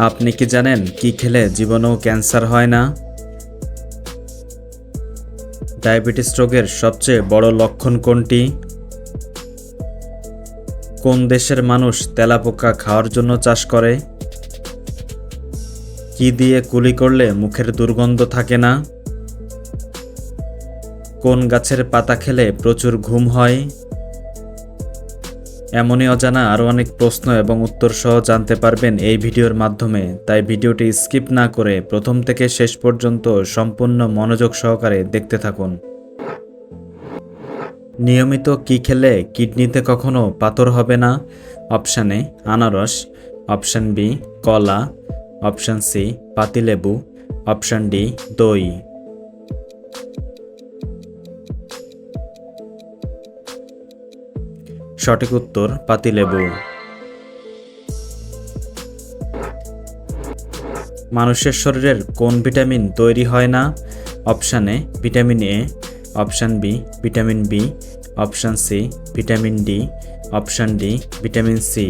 আপনি কি জানেন কি খেলে জীবনেও ক্যান্সার হয় না? ডায়াবেটিস রোগের সবচেয়ে বড় লক্ষণ কোনটি? কোন দেশের মানুষ তেলাপোকা খাওয়ার জন্য চাষ করে? কি দিয়ে কুলি করলে মুখের দুর্গন্ধ থাকে না? কোন গাছের পাতা খেলে প্রচুর ঘুম হয়? এমনই অজানা আরও অনেক প্রশ্ন এবং উত্তর সহ জানতে পারবেন এই ভিডিওর মাধ্যমে, তাই ভিডিওটি স্কিপ না করে প্রথম থেকে শেষ পর্যন্ত সম্পূর্ণ মনোযোগ সহকারে দেখতে থাকুন। নিয়মিত কি খেলে কিডনিতে কখনো পাথর হবে না? অপশান এ আনারস, অপশান বি কলা, অপশান সি পাতিলেবু, অপশান ডি দই। সঠিক উত্তর পাতিলেবু। মানুষের শরীরের কোন ভিটামিন তৈরি হয় না? Option A vitamin A, option B vitamin B, option C vitamin D, option D vitamin C.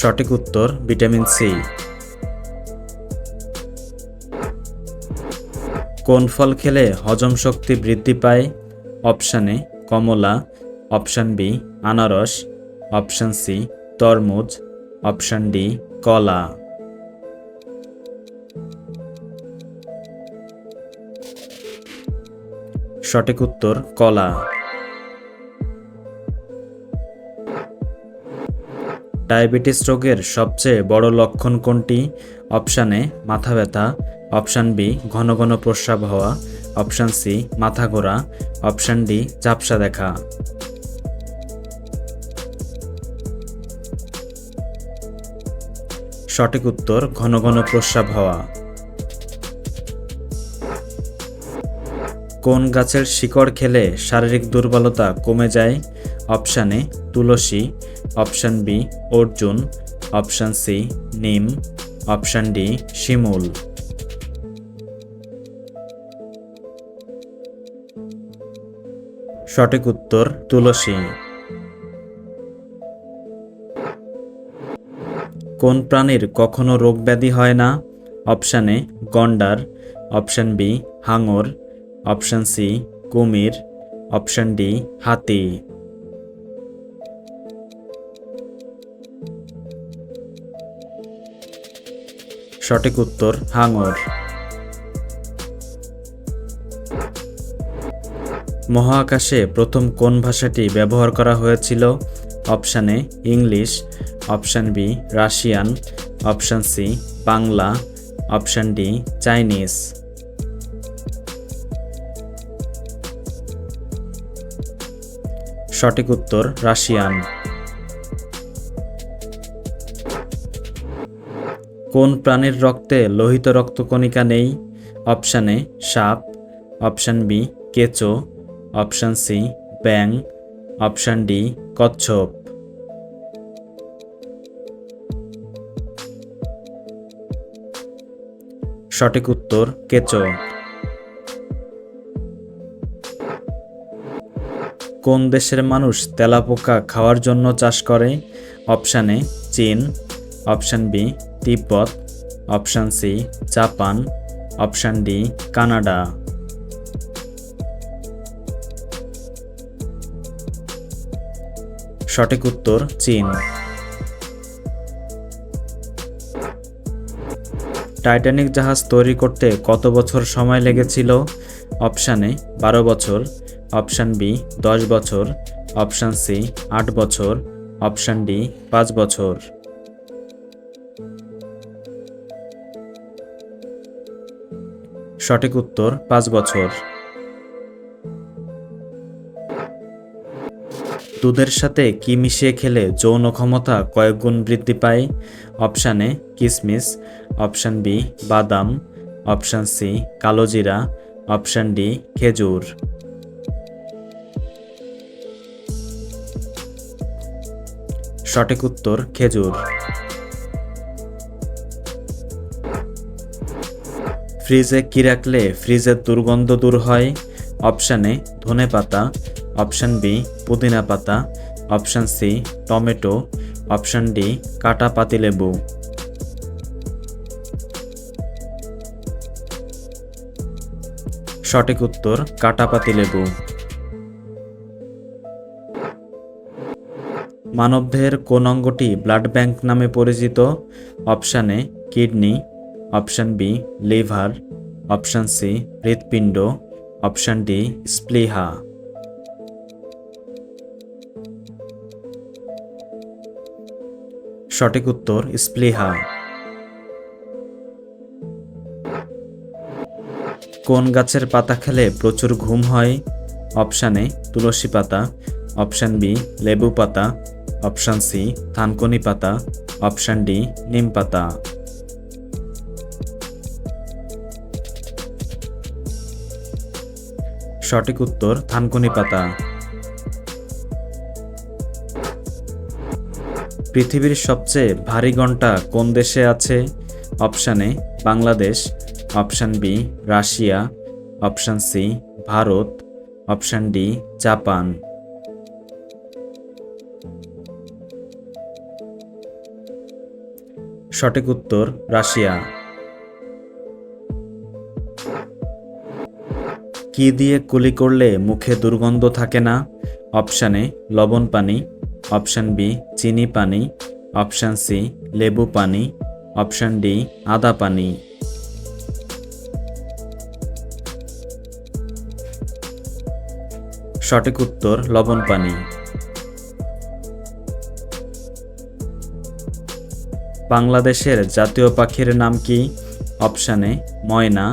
সঠিক উত্তর ভিটামিন সি। কোন ফল খেলে হজম শক্তি বৃদ্ধি পায়? অপশান এ কমলা, অপশান বি আনারস, অপশান সি তরমুজ, অপশান ডি কলা। সঠিক উত্তর কলা। ডায়াবেটিস রোগের সবচেয়ে বড় লক্ষণ কোনটি? অপশান এ মাথা ব্যথা, অপশান বি ঘন ঘন প্রস্রাব হওয়া, অপশান সি মাথা ঘোরা, অপশান ডি ঝাপসা দেখা। সঠিক উত্তর ঘন ঘন প্রস্রাব হওয়া। কোন গাছের শিকড় খেলে শারীরিক দুর্বলতা কমে যায়? অপশান এ তুলসী, অপশান বি অর্জুন, অপশান সি নিম, অপশান ডি শিমুল। সঠিক উত্তর তুলসী। কোন প্রাণীর কখনো রোগ ব্যাধি হয় না? অপশান এ গন্ডার, অপশান বি হাঙর, অপশান সি কুমির, অপশান ডি হাতি। সঠিক উত্তর হাঙর। মহাকাশে প্রথম কোন ভাষাটি ব্যবহার করা হয়েছিল? Option A English, option B Russian, option C Bangla, option D Chinese. সঠিক উত্তর রাশিয়ান। কোন প্রাণীর রক্তে লোহিত রক্তকণিকা নেই? অপশান এ সাপ, অপশান বি কেঁচো, অপশান সি ব্যাঙ, অপশান ডি কচ্ছপ। সঠিক উত্তর কেঁচো। কোন দেশের মানুষ তেলাপোকা খাওয়ার জন্য চাষ করে? অপশান এ চীন, option B Tibet, option C Japan, option D Canada. সঠিক উত্তর চীন। টাইটানিক জাহাজ তৈরি করতে কত বছর সময় লেগেছিল? অপশান এ 12 বছর, অপশান বি 10 বছর, অপশান সি 8 বছর, অপশান ডি 5 বছর। সঠিক উত্তর 5 বছর। দুধের সাথে কি মিশিয়ে খেলে যৌন ক্ষমতা কয়েক গুণ বৃদ্ধি পায়? অপশান এ কিশমিশ, অপশান বি বাদাম, অপশান সি কালোজিরা, অপশান ডি খেজুর। সঠিক উত্তর খেজুর। ফ্রিজে কি রাখলে ফ্রিজের দুর্গন্ধ দূর হয়? অপশান এ ধনেপাতা, অপশান বি পুদিনা পাতা, option C tomato, option D কাটা পাতিলেবু। সঠিক উত্তর কাটা পাতিলেবু। মানবদেহের কোন অঙ্গটি ব্লাড ব্যাংক নামে পরিচিত? Option A kidney, option B liver, option C হৃৎপিণ্ড, অপশান ডি স্প্লিহা। সঠিক উত্তর স্প্লিহা। কোন গাছের পাতা খেলে প্রচুর ঘুম হয়? অপশান এ তুলসী পাতা, অপশান বি লেবু পাতা, অপশান সি থানকুনি পাতা, অপশান ডি নিম পাতা। সঠিক উত্তর থানকুনি পাতা। পৃথিবীর সবচেয়ে ভারী ঘণ্টা কোন দেশে আছে? Option A Bangladesh, option B Russia, option C Bharat, option D Japan. সঠিক উত্তর রাশিয়া। কি দিয়ে কুলি করলে মুখে দুর্গন্ধ থাকে না? অপশান এ লবণ পানি, অপশান বি চিনি পানি, অপশান সি লেবু পানি, অপশান ডি আদা পানি। সঠিক উত্তর লবণ পানি। বাংলাদেশের জাতীয় পাখির নাম কি? অপশান এ ময়না,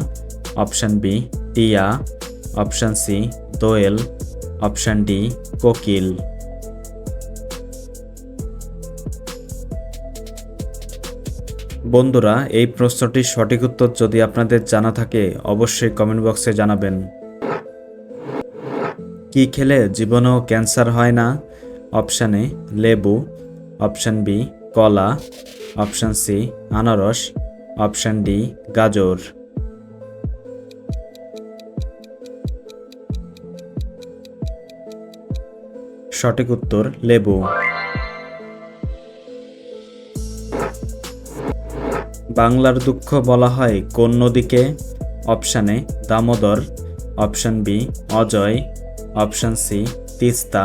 অপশান বি টিয়া, অপশান সি দোয়েল, অপশান ডি কোকিল। বন্ধুরা, এই প্রশ্নটির সঠিক উত্তর যদি আপনাদের জানা থাকে অবশ্যই কমেন্ট বক্সে জানাবেন। কি খেলে জীবনেও ক্যান্সার হয় না? অপশান এ লেবু, অপশান বি কলা, অপশান সি আনারস, অপশান ডি গাজর। সঠিক উত্তর লেবু। বাংলার দুঃখ বলা হয় কোন নদীকে? Option A Damodar, option B Ajay, option C Teesta,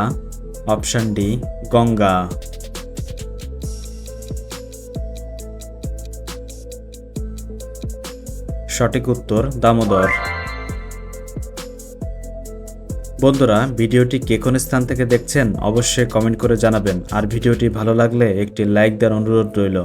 option D Ganga. সঠিক উত্তর দামোদর। বন্ধুরা, ভিডিওটি কে কোন স্থান থেকে দেখছেন অবশ্যই কমেন্ট করে জানাবেন, আর ভিডিওটি ভালো লাগলে একটি লাইক দেওয়ার অনুরোধ রইল।